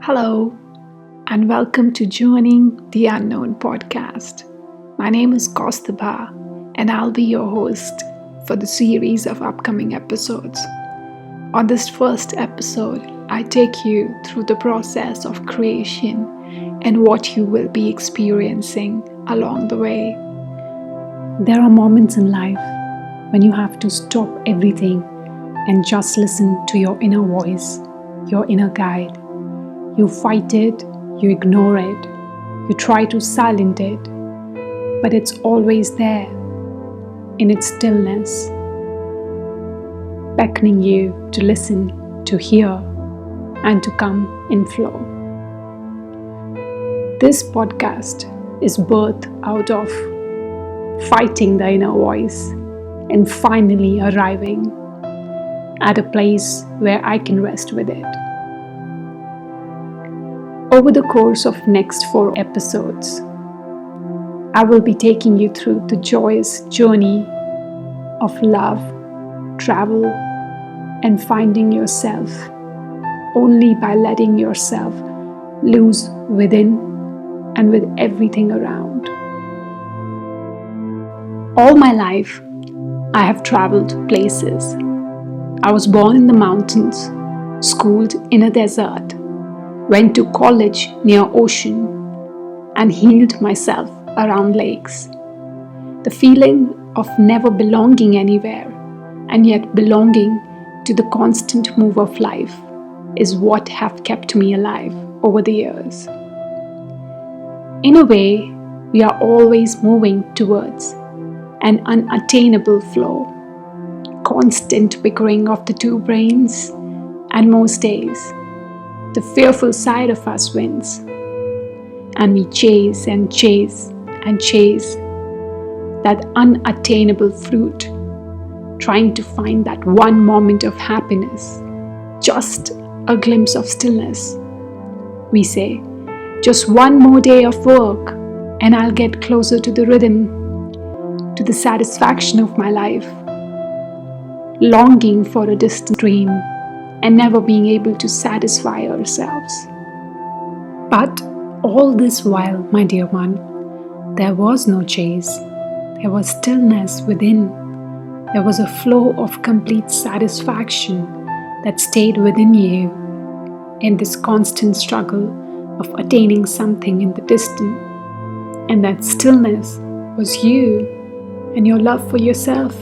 Hello, and welcome to Joining the Unknown podcast. My name is Kostubha, and I'll be your host for the series of upcoming episodes. On this first episode, I take you through the process of creation and what you will be experiencing along the way. There are moments in life when you have to stop everything and just listen to your inner voice, your inner guide. You fight it, you ignore it, you try to silence it, but it's always there in its stillness, beckoning you to listen, to hear, and to come in flow. This podcast is birthed out of fighting the inner voice and finally arriving at a place where I can rest with it. Over the course of next 4 episodes, I will be taking you through the joyous journey of love, travel, and finding yourself only by letting yourself loose within and with everything around. All my life, I have traveled places. I was born in the mountains, schooled in a desert, went to college near ocean, and healed myself around lakes. The feeling of never belonging anywhere and yet belonging to the constant move of life is what have kept me alive over the years. In a way, we are always moving towards an unattainable flow, constant bickering of the two brains, and most days, the fearful side of us wins, and we chase and chase and chase that unattainable fruit, trying to find that one moment of happiness, just a glimpse of stillness. We say, just one more day of work and I'll get closer to the rhythm, to the satisfaction of my life, longing for a distant dream and never being able to satisfy ourselves. But all this while, my dear one, there was no chase. There was stillness within. There was a flow of complete satisfaction that stayed within you in this constant struggle of attaining something in the distant. And that stillness was you and your love for yourself,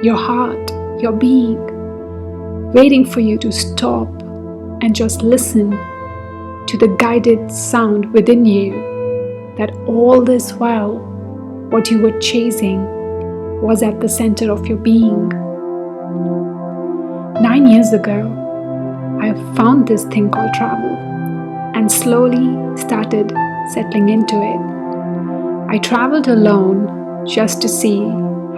your heart, your being, waiting for you to stop and just listen to the guided sound within you that all this while what you were chasing was at the center of your being. 9 years ago, I found this thing called travel and slowly started settling into it. I traveled alone just to see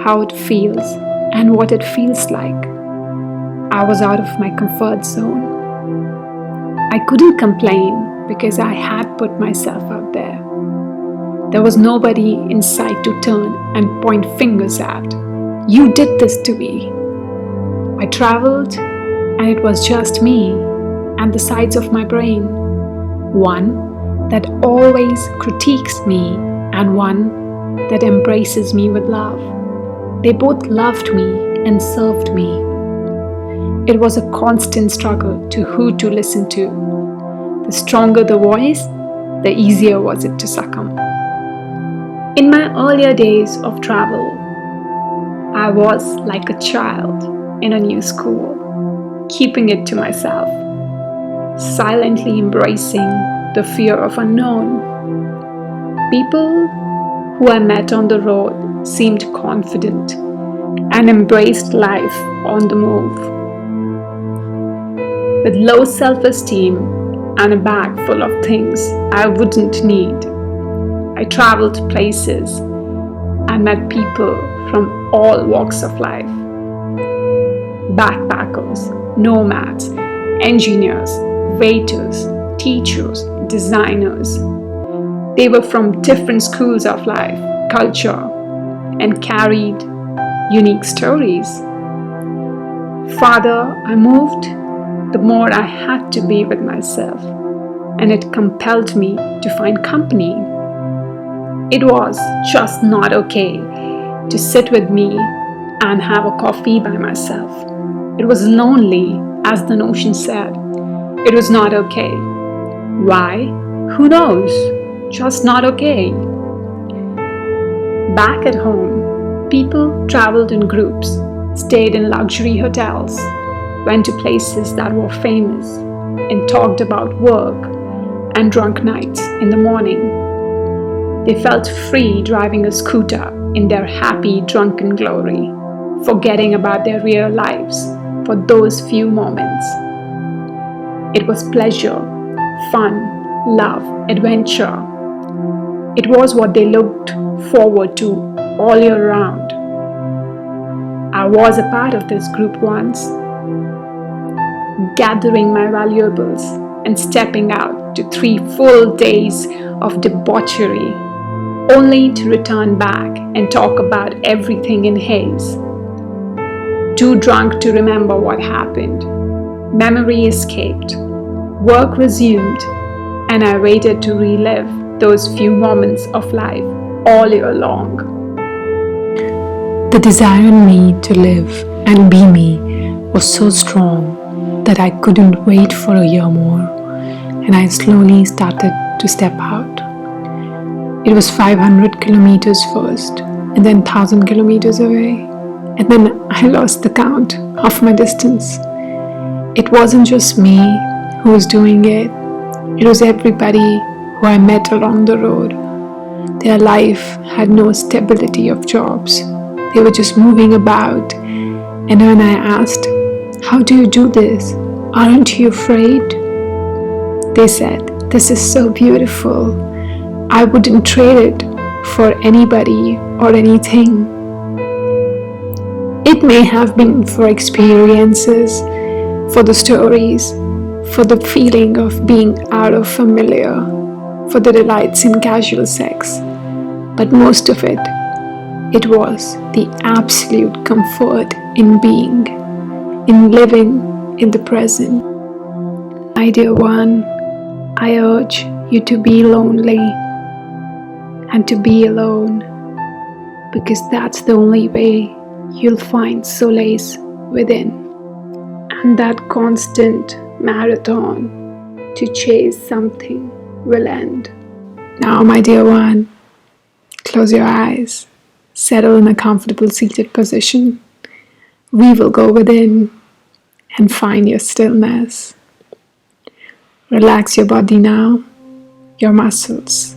how it feels and what it feels like. I was out of my comfort zone. I couldn't complain because I had put myself out there. There was nobody in sight to turn and point fingers at. You did this to me. I traveled and it was just me and the sides of my brain. One that always critiques me and one that embraces me with love. They both loved me and served me. It was a constant struggle to who to listen to. The stronger the voice, the easier was it to succumb. In my earlier days of travel, I was like a child in a new school, keeping it to myself, silently embracing the fear of unknown. People who I met on the road seemed confident and embraced life on the move. With low self-esteem and a bag full of things I wouldn't need, I traveled places and met people from all walks of life. Backpackers, nomads, engineers, waiters, teachers, designers. They were from different schools of life, culture, and carried unique stories. Farther I moved, the more I had to be with myself. and it compelled me to find company. It was just not okay to sit with me and have a coffee by myself. It was lonely, as the notion said. It was not okay. Why? Who knows? Just not okay. Back at home, people traveled in groups, stayed in luxury hotels, went to places that were famous, and talked about work and drunk nights in the morning. They felt free driving a scooter in their happy, drunken glory, forgetting about their real lives for those few moments. It was pleasure, fun, love, adventure. It was what they looked forward to all year round. I was a part of this group once, gathering my valuables and stepping out to 3 full days of debauchery, only to return back and talk about everything in haze. Too drunk to remember what happened. Memory escaped. Work resumed, and I waited to relive those few moments of life all year long. The desire in me to live and be me was so strong that I couldn't wait for a year more, and I slowly started to step out. It was 500 kilometers first, and then 1,000 kilometers away, and then I lost the count of my distance. It wasn't just me who was doing it. It was everybody who I met along the road. Their life had no stability of jobs. They were just moving about. And when I asked, "How do you do this? Aren't you afraid?" They said, "This is so beautiful. I wouldn't trade it for anybody or anything." It may have been for experiences, for the stories, for the feeling of being out of familiar, for the delights in casual sex, but most of it was the absolute comfort in being, in living in the present. My dear one, I urge you to be lonely and to be alone, because that's the only way you'll find solace within. And that constant marathon to chase something will end. Now, my dear one, close your eyes, settle in a comfortable seated position. We will go within and find your stillness. Relax your body now, your muscles,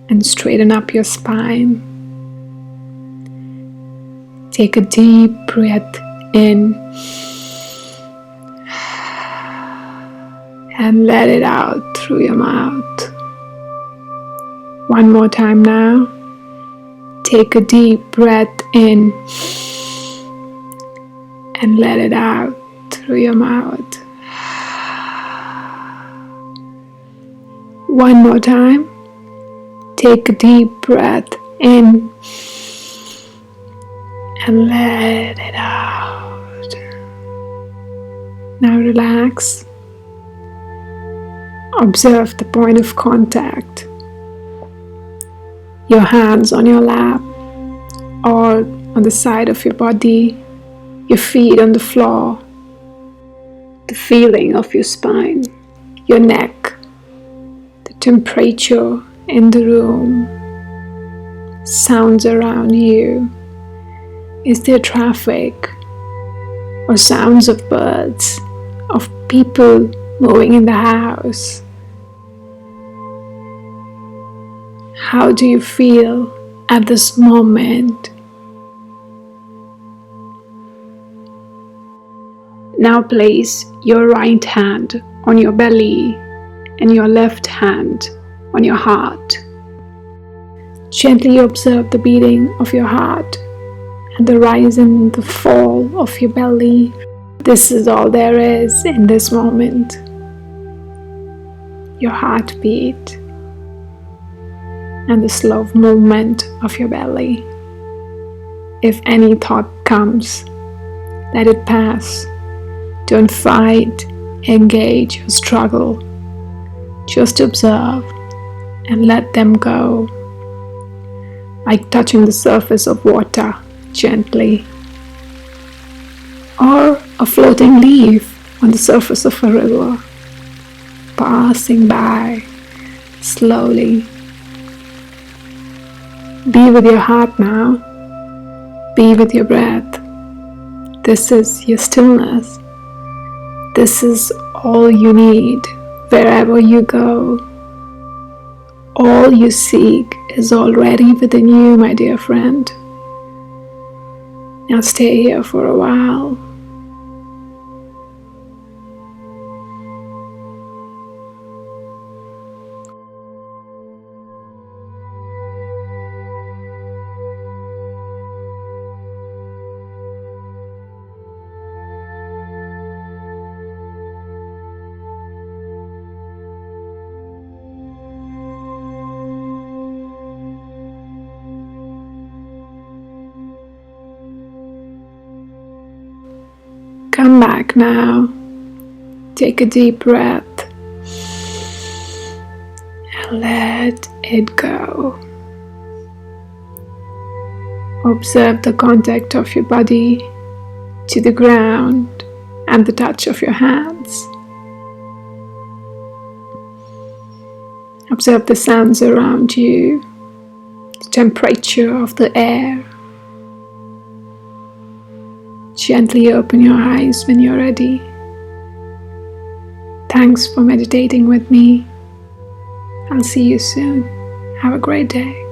and straighten up your spine. Take a deep breath in and let it out through your mouth. One more time now. Take a deep breath in and let it out through your mouth. One more time. Take a deep breath in and let it out. Now relax. Observe the point of contact. Your hands on your lap or on the side of your body, your feet on the floor, the feeling of your spine, your neck, the temperature in the room, sounds around you. Is there traffic or sounds of birds, of people moving in the house? How do you feel at this moment? Now place your right hand on your belly and your left hand on your heart. Gently observe the beating of your heart and the rise and the fall of your belly. This is all there is in this moment. Your heartbeat and the slow movement of your belly. If any thought comes, let it pass. Don't fight, engage, or struggle. Just observe and let them go, like touching the surface of water gently, or a floating leaf on the surface of a river, passing by slowly. Be with your heart now. Be with your breath. This is your stillness. This is all you need wherever you go. All you seek is already within you, my dear friend. Now stay here for a while. Come back now. Take a deep breath and let it go. Observe the contact of your body to the ground and the touch of your hands. Observe the sounds around you, the temperature of the air. Gently open your eyes when you're ready. Thanks for meditating with me. I'll see you soon. Have a great day.